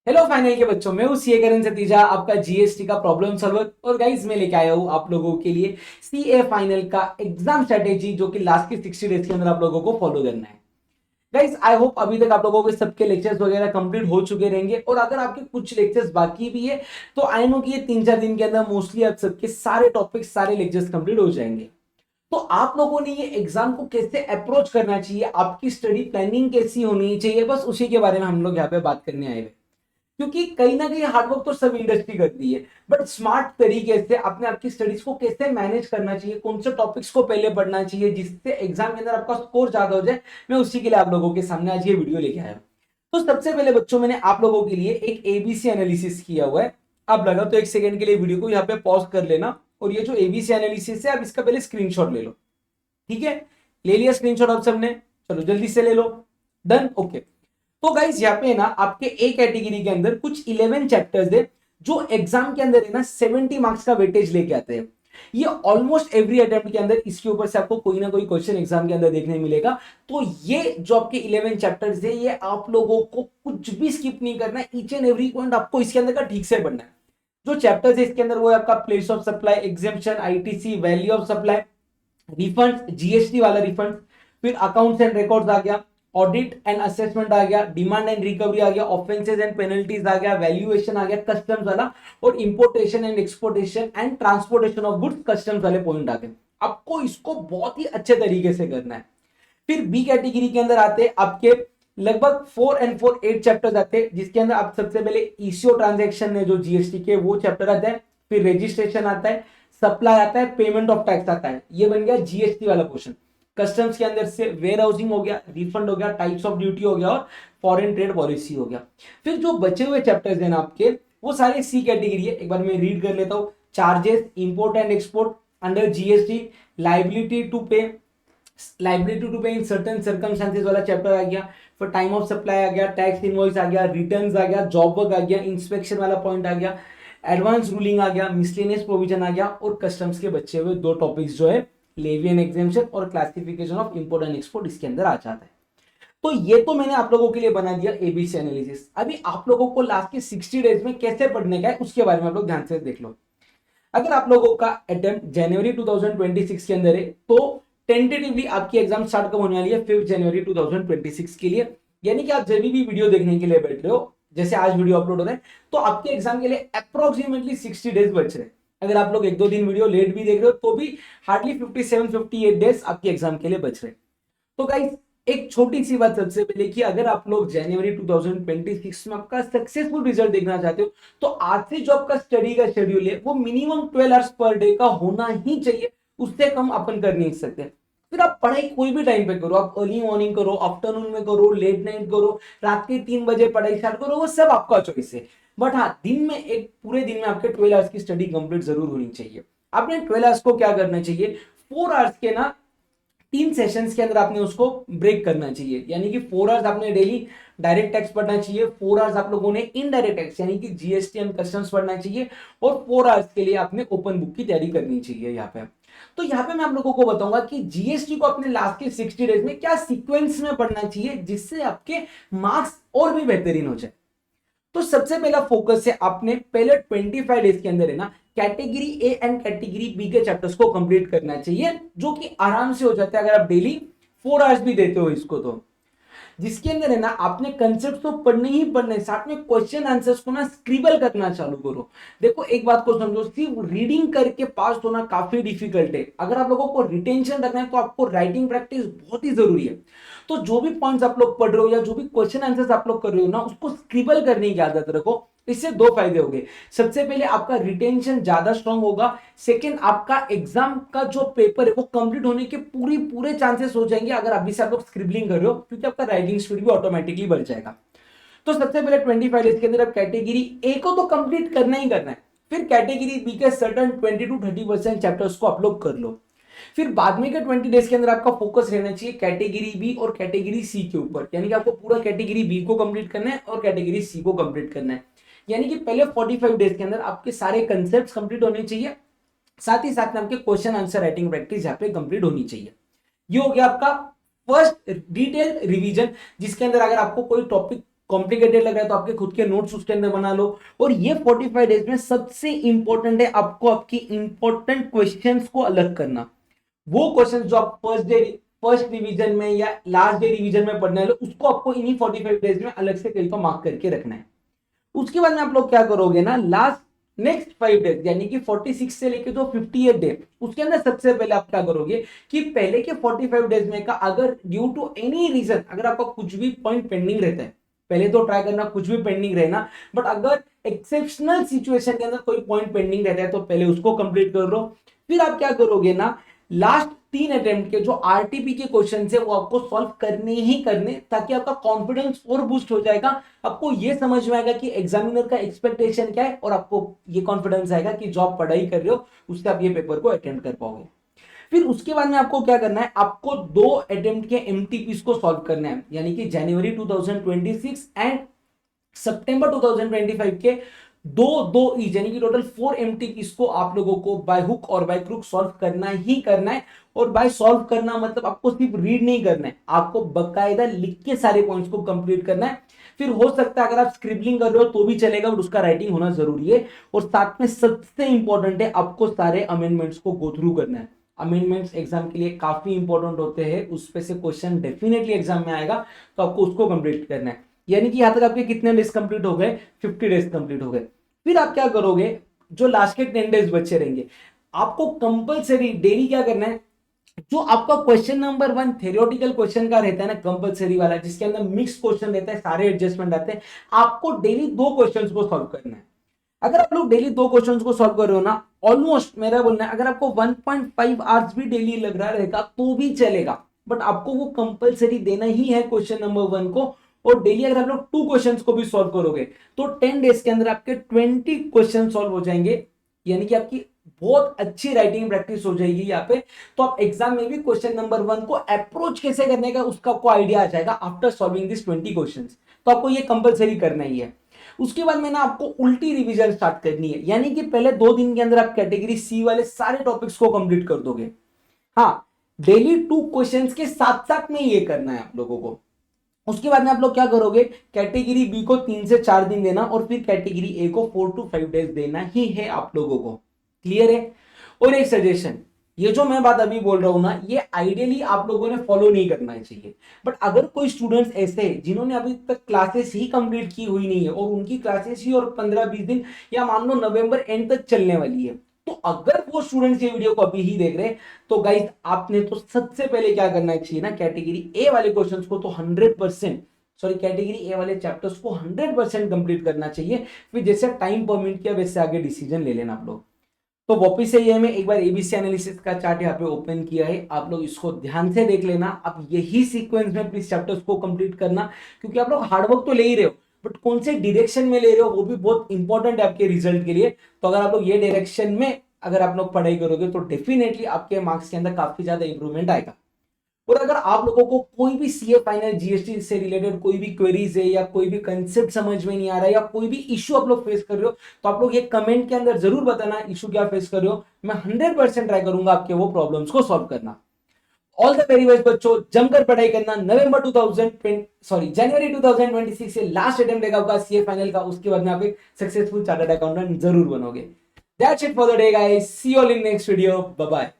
Hello final के बच्चों, मैं हूं सीए करण सतीजा, आपका जीएसटी का प्रॉब्लम सॉल्वर। और गाइस मैं लेके आया हूं आप लोगों के लिए सीए फाइनल का एग्जाम स्ट्रेटेजी, जो कि लास्ट के 60 डेज के अंदर आप लोगों को फॉलो करना है। गाइस आई होप अभी तक आप लोगों के सबके लेक्चर्स वगैरह कंप्लीट हो चुके रहेंगे, और अगर आपके कुछ लेक्चर्स बाकी भी है तो आई नो कि ये 3-4 दिन के अंदर मोस्टली आप सबके सारे टॉपिक्स, सारे लेक्चर्स कंप्लीट हो जाएंगे। तो आप लोगों ने ये एग्जाम को कैसे अप्रोच करना चाहिए, आपकी स्टडी प्लानिंग कैसी होनी चाहिए, बस उसी के बारे में हम लोग यहाँ पे बात करने आए हुए। क्योंकि कहीं ना कहीं हार्डवर्क तो सब इंडस्ट्री करती है, बट स्मार्ट तरीके से अपने आपकी स्टडीज को कैसे मैनेज करना चाहिए, कौन से टॉपिक्स को पहले पढ़ना चाहिए जिससे एग्जाम के अंदर आपका स्कोर ज्यादा हो जाए, मैं उसी के लिए आप लोगों के सामने आज ये वीडियो लेके आया हूं। तो सबसे पहले बच्चों, मैंने आप लोगों के लिए एक एबीसी एनालिसिस किया हुआ है। आप लगा तो एक सेकंड के लिए वीडियो को यहाँ पे पॉज कर लेना, और ये जो एबीसी एनालिसिस है आप इसका पहले स्क्रीनशॉट ले लो। ठीक है, ले लिया स्क्रीनशॉट आप सबने? चलो जल्दी से ले लो। Done, okay. तो गाइस यहाँ पे ना आपके ए कैटेगरी के अंदर कुछ 11 चैप्टर्स है जो एग्जाम के अंदर है ना 70 मार्क्स का वेटेज लेके आते हैं। ये ऑलमोस्ट एवरी अटेम्प्ट के अंदर इसके ऊपर से आपको कोई ना कोई क्वेश्चन एग्जाम के अंदर देखने मिलेगा। तो ये जो आपके 11 चैप्टर्स है, ये आप लोगों को कुछ भी स्किप नहीं करना है, ईच एंड एवरी पॉइंट आपको इसके अंदर का ठीक से पढ़ना है। जो चैप्टर्स है इसके अंदर वो है आपका place of supply, exemption, ITC, value of supply, refund, GST वाला रिफंड, फिर अकाउंट्स एंड रिकॉर्ड्स आ गया, ऑडिट एंड असेसमेंट आ गया, डिमांड एंड रिकवरी आ गया, ऑफेंसेस एंड पेनल्टीज आ गया, वैल्यूएशन आ गया, कस्टम्स वाला, और importation and exportation and transportation of goods, customs वाले पॉइंट आ गए। आपको इसको बहुत ही अच्छे तरीके से करना है। फिर बी कैटेगरी के अंदर आते आपके लगभग 4 and 4 8 चैप्टर्स आते हैं, जिसके अंदर आप सबसे पहले ईसीओ ट्रांजैक्शन है जो जीएसटी के, वो चैप्टर आता है। फिर रजिस्ट्रेशन आता है, सप्लाई आता है, पेमेंट ऑफ टैक्स आता है, ये बन गया जीएसटी वाला पोर्शन। कस्टम्स के अंदर से वेयर हाउसिंग हो गया, रिफंड हो गया, टाइप्स ऑफ ड्यूटी हो गया, और फॉरेन ट्रेड पॉलिसी हो गया। फिर जो बचे हुए चैप्टर्स हैं ना आपके, वो सारे सी कैटेगरी है। एक बार मैं रीड कर लेता हूँ। Charges, import and export under GST, liability to pay, liability to pay in certain circumstances वाला चैप्टर आ गया। फिर टाइम ऑफ सप्लाई आ गया, टैक्स इनवॉइस आ गया, रिटर्न्स आ गया, जॉब वर्क आ गया, इंस्पेक्शन वाला पॉइंट आ गया, एडवांस रूलिंग आ गया, मिसलेनियस प्रोविजन आ गया, और कस्टम्स के बचे हुए दो टॉपिक्स जो है लेवी एंड एग्जेम्पशन और classification of import and export, इसके अंदर आ जाता है। तो ये तो मैंने आप लोगों के लिए बना दिया एबीसी एनालिसिस। अभी आप लोगों को लास्ट के 60 डेज में कैसे पढ़ने का है उसके बारे में आप लोग ध्यान से देख लो। अगर आप लोगों का अटेम्प्ट जनवरी 2026 के अंदर है, तो टेंटेटिवली आपकी एग्जाम स्टार्ट कब होने वाली है? 5 जनवरी 2026 के लिए। यानी कि आप जब भी वीडियो देखने के लिए बैठ रहे हो, जैसे आज वीडियो अपलोड हो रहा है, तो आपके एग्जाम के लिए अप्रोक्सीमेटली 60 डेज बच रहे हैं। अगर आप लोग 1-2 दिन वीडियो लेट भी देख रहे हो तो भी हार्डली 57-58 डेज आपके एग्जाम के लिए बच रहे हैं। तो गाइस एक छोटी सी बात सबसे पहले, कि अगर आप लोग जनवरी 2026 में आपका सक्सेसफुल रिजल्ट देखना चाहते हो, तो आज से जो आपका स्टडी का शेड्यूल है वो मिनिमम 12 आवर्स पर डे का होना ही चाहिए। उससे कम अपन कर नहीं सकते। फिर आप पढ़ाई कोई भी टाइम पे करो, आप अर्ली मॉर्निंग करो, आफ्टरनून में करो, लेट नाइट करो, रात के 3 बजे पढ़ाई स्टार्ट करो, वो सब आपका चॉइस है। बट हाँ, दिन में एक पूरे दिन में आपके 12 आवर्स की स्टडी कंप्लीट जरूर होनी चाहिए। आपने 12 आवर्स को क्या करना चाहिए, 4 आवर्स के ना 3 सेशंस के अंदर आपने उसको ब्रेक करना चाहिए। यानी कि 4 आवर्स आपने डेली डायरेक्ट टैक्स पढ़ना चाहिए, 4 आवर्स आप लोगों ने इनडायरेक्ट टैक्स यानी कि जीएसटी एंड कस्टम्स पढ़ना चाहिए, और 4 आवर्स के लिए आपने ओपन बुक की तैयारी करनी चाहिए यहाँ पे। तो यहाँ पे मैं आप लोगों को बताऊंगा कि जीएसटी को अपने लास्ट के 60 डेज में क्या सीक्वेंस में पढ़ना चाहिए, जिससे आपके मार्क्स और भी बेहतरीन हो जाए। तो सबसे पहला फोकस है, आपने पहले 25 डेज के अंदर है ना category A and category B के चैप्टर्स को कंप्लीट करना चाहिए, जो कि आराम से हो जाता है अगर आप डेली 4 आवर्स भी देते हो इसको। तो जिसके अंदर है ना आपने कंसेप्ट तो पढ़ने ही पढ़ने, साथ में क्वेश्चन आंसर्स को ना स्क्रिबल करना चालू करो। देखो एक बात को समझो, सिर्फ रीडिंग करके पास होना काफी डिफिकल्ट है। अगर आप लोगों को रिटेंशन रखना है तो आपको राइटिंग प्रैक्टिस बहुत ही जरूरी है। तो जो भी पॉइंट्स आप लोग पढ़ रहे हो या जो भी क्वेश्चन आंसर्स आप लोग कर रहे हो ना, उसको स्क्रिबल करने की आदत रखो। इससे दो फायदे होंगे। सबसे पहले आपका रिटेंशन ज्यादा स्ट्रांग होगा। सेकंड, आपका एग्जाम का जो पेपर है वो कंप्लीट होने के पूरे चांसेस हो जाएंगे अगर अभी से आप लोग स्क्रिबलिंग कर रहे हो, क्योंकि आपका राइटिंग स्पीड भी ऑटोमेटिकली बढ़ जाएगा। तो सबसे पहले 25 डेज के अंदर आप कैटेगरी ए को तो कंप्लीट करना ही करना है। फिर कैटेगरी बी के सर्टन 20-30% चैप्टर्स को आप लोग कर लो। फिर बाद में के 20 डेज के अंदर आपका फोकस रहना चाहिए कैटेगरी बी और कैटेगरी सी के ऊपर। यानी कि आपको पूरा कैटेगरी बी को कंप्लीट करना है और कैटेगरी सी को कंप्लीट करना है। यानी कि पहले 45 डेज के अंदर आपके सारे कंसेप्ट कंप्लीट होने चाहिए, साथ ही साथ में आपके क्वेश्चन आंसर राइटिंग प्रैक्टिस यहाँ पे कंप्लीट होनी चाहिए। ये हो गया आपका फर्स्ट डिटेल रिवीजन, जिसके अंदर अगर आपको कोई टॉपिक कॉम्प्लिकेटेड लग रहा है तो आपके खुद के नोट्स उसके अंदर बना लो। और ये 45 डेज में सबसे इंपॉर्टेंट है आपको आपकी इंपॉर्टेंट क्वेश्चंस को अलग करना। वो क्वेश्चंस जो आप फर्स्ट रिवीजन में या लास्ट डे रिवीजन में पढ़ने वाले उसको आपको इन्हीं 45 डेज में अलग से कहीं तो मार्क करके रखना है। उसके बाद में आप लोग क्या करोगे ना, लास्ट नेक्स्ट 5 डेज यानी कि 46 से लेके तो 58 डे, उसके अंदर सबसे पहले आप क्या करोगे कि पहले के 45 डेज में का अगर ड्यू टू एनी रीजन अगर आपका कुछ भी पॉइंट पेंडिंग रहता है, पहले तो ट्राई करना कुछ भी पेंडिंग रहना, बट अगर एक्सेप्शनल सिचुएशन के अंदर कोई पॉइंट पेंडिंग रहता है तो पहले उसको कंप्लीट कर लो। फिर आप क्या करोगे ना, लास्ट 3 अटेम्प्ट के जो आरटीपी के क्वेश्चन है वो आपको सॉल्व करने ही करने, ताकि आपका कॉन्फिडेंस और बूस्ट हो जाएगा। आपको ये समझ में आएगा कि एग्जामिनर का एक्सपेक्टेशन क्या है और आपको ये कॉन्फिडेंस आएगा कि जो आप पढ़ाई कर रहे हो उससे आप ये पेपर को अटेम्प्ट कर पाओगे। फिर उसके बाद में आपको क्या करना है, आपको 2 अटेम्प्ट के एमटीपीस को सॉल्व करना है, यानी कि जनवरी 2026 एंड सितंबर 2025 के दो ईच यानी कि टोटल 4 एमटीपीस को आप लोगों को बाय हुक और बाय क्रुक सॉल्व करना ही करना है। और बाय सॉल्व करना मतलब आपको सिर्फ रीड नहीं करना है, आपको बकायदा लिख के सारे पॉइंट्स को कंप्लीट करना है। फिर हो सकता है अगर आप स्क्रिबलिंग कर रहे हो तो भी चलेगा, बट उसका राइटिंग होना जरूरी है। और साथ में सबसे इंपॉर्टेंट है आपको सारे अमेंडमेंट्स को गो थ्रू करना है। अमेंडमेंट्स एग्जाम के लिए काफी इंपॉर्टेंट होते हैं, उसपे से क्वेश्चन डेफिनेटली एग्जाम में आएगा, तो आपको उसको कंप्लीट करना है। यानी कि यहां तक आपके कितने डेज कंप्लीट हो गए, 50 डेज कंप्लीट हो गए। फिर आप क्या करोगे, जो लास्ट के 10 डेज बचे रहेंगे आपको कंपलसरी डेली क्या करना है, जो आपका क्वेश्चन नंबर 1 थ्योरेटिकल क्वेश्चन का रहता है ना कंपलसरी वाला, जिसके अंदर मिक्स क्वेश्चन रहता है, सारे एडजस्टमेंट आते हैं, आपको डेली 2 क्वेश्चंस को सॉल्व करना है। अगर आप लोग डेली 2 क्वेश्चंस को सॉल्व कर रहे हो ना, ऑलमोस्ट मेरा बोलना है अगर आपको 1.5 आवर्स भी डेली लग रहा रहेगा तो भी चलेगा, बट आपको वो कंपलसरी देना ही है क्वेश्चन नंबर 1 को। और डेली अगर आप लोग 2 क्वेश्चंस को भी सॉल्व करोगे तो 10 डेज के अंदर आपके 20 क्वेश्चन सॉल्व हो जाएंगे, यानी कि आपकी बहुत अच्छी राइटिंग प्रैक्टिस हो जाएगी यहाँ पे। तो आप एग्जाम में भी क्वेश्चन नंबर 1 को अप्रोच कैसे करने का उसका आपको आइडिया आ जाएगा आफ्टर सॉल्विंग दिस 20 क्वेश्चंस। तो आपको ये कंपलसरी करना ही है। उसके बाद में ना आपको उल्टी रिवीजन स्टार्ट करनी है, यानी कि पहले 2 दिन के अंदर आप कैटेगरी सी वाले सारे टॉपिक्स को कंप्लीट कर दोगे। हाँ, डेली 2 क्वेश्चंस के साथ साथ में ये करना है आप लोगों को। उसके बाद में आप लोग क्या करोगे, कैटेगरी बी को 3 से 4 दिन देना और फिर कैटेगरी ए को 4 to 5 डेज देना ही है आप लोगों को। क्लियर है। और एक सजेशन, ये जो मैं बात अभी बोल रहा हूं ना, ये आइडियली आप लोगों ने फॉलो नहीं करना चाहिए, बट अगर कोई स्टूडेंट्स ऐसे हैं जिन्होंने अभी तक क्लासेस ही कंप्लीट की हुई नहीं है और उनकी क्लासेस ही और 15-20 दिन या मान लो नवंबर एंड तक चलने वाली है, तो अगर वो स्टूडेंट्स ये वीडियो को अभी ही देख रहे हैं तो गाइस आपने तो सबसे पहले क्या करना चाहिए ना, कैटेगरी ए वाले क्वेश्चंस को तो 100% कैटेगरी ए वाले चैप्टर्स को 100% कंप्लीट करना चाहिए। फिर जैसे टाइम परमिट किया वैसे आगे डिसीजन ले लेना आप लोग। तो वापिस से ये मैं एक बार एबीसी एनालिसिस का चार्ट यहाँ पे ओपन किया है, आप लोग इसको ध्यान से देख लेना। अब यही सीक्वेंस में प्लीज चैप्टर्स को कंप्लीट करना, क्योंकि आप लोग हार्डवर्क तो ले ही रहे हो, बट कौन से डायरेक्शन में ले रहे हो वो भी बहुत इंपॉर्टेंट है आपके रिजल्ट के लिए। तो अगर आप लोग ये डायरेक्शन में अगर आप लोग पढ़ाई करोगे तो डेफिनेटली आपके मार्क्स के अंदर काफी ज्यादा इंप्रूवमेंट आएगा। और अगर आप लोगों को कोई भी सीए फाइनल जीएसटी से रिलेटेड कोई भी क्वेरीज है या कोई भी कंसेप्ट समझ में नहीं आ रहा है या कोई भी इश्यू आप लोग फेस कर रहे हो, तो आप लोग ये कमेंट के अंदर जरूर बताना इश्यू क्या फेस कर रहे हो। मैं 100% ट्राई करूंगा आपके वो प्रॉब्लम्स को सॉल्व करना। ऑल द वेरी बेस्ट बच्चों, जमकर पढ़ाई करना। जनवरी 2026 से लास्ट अटेम्प्ट रहेगा आपका सीए फाइनल का, उसके बाद में आप एक सक्सेसफुल चार्टर्ड अकाउंटेंट जरूर बनोगे। That's it for the day guys, see you all in next video, bye bye.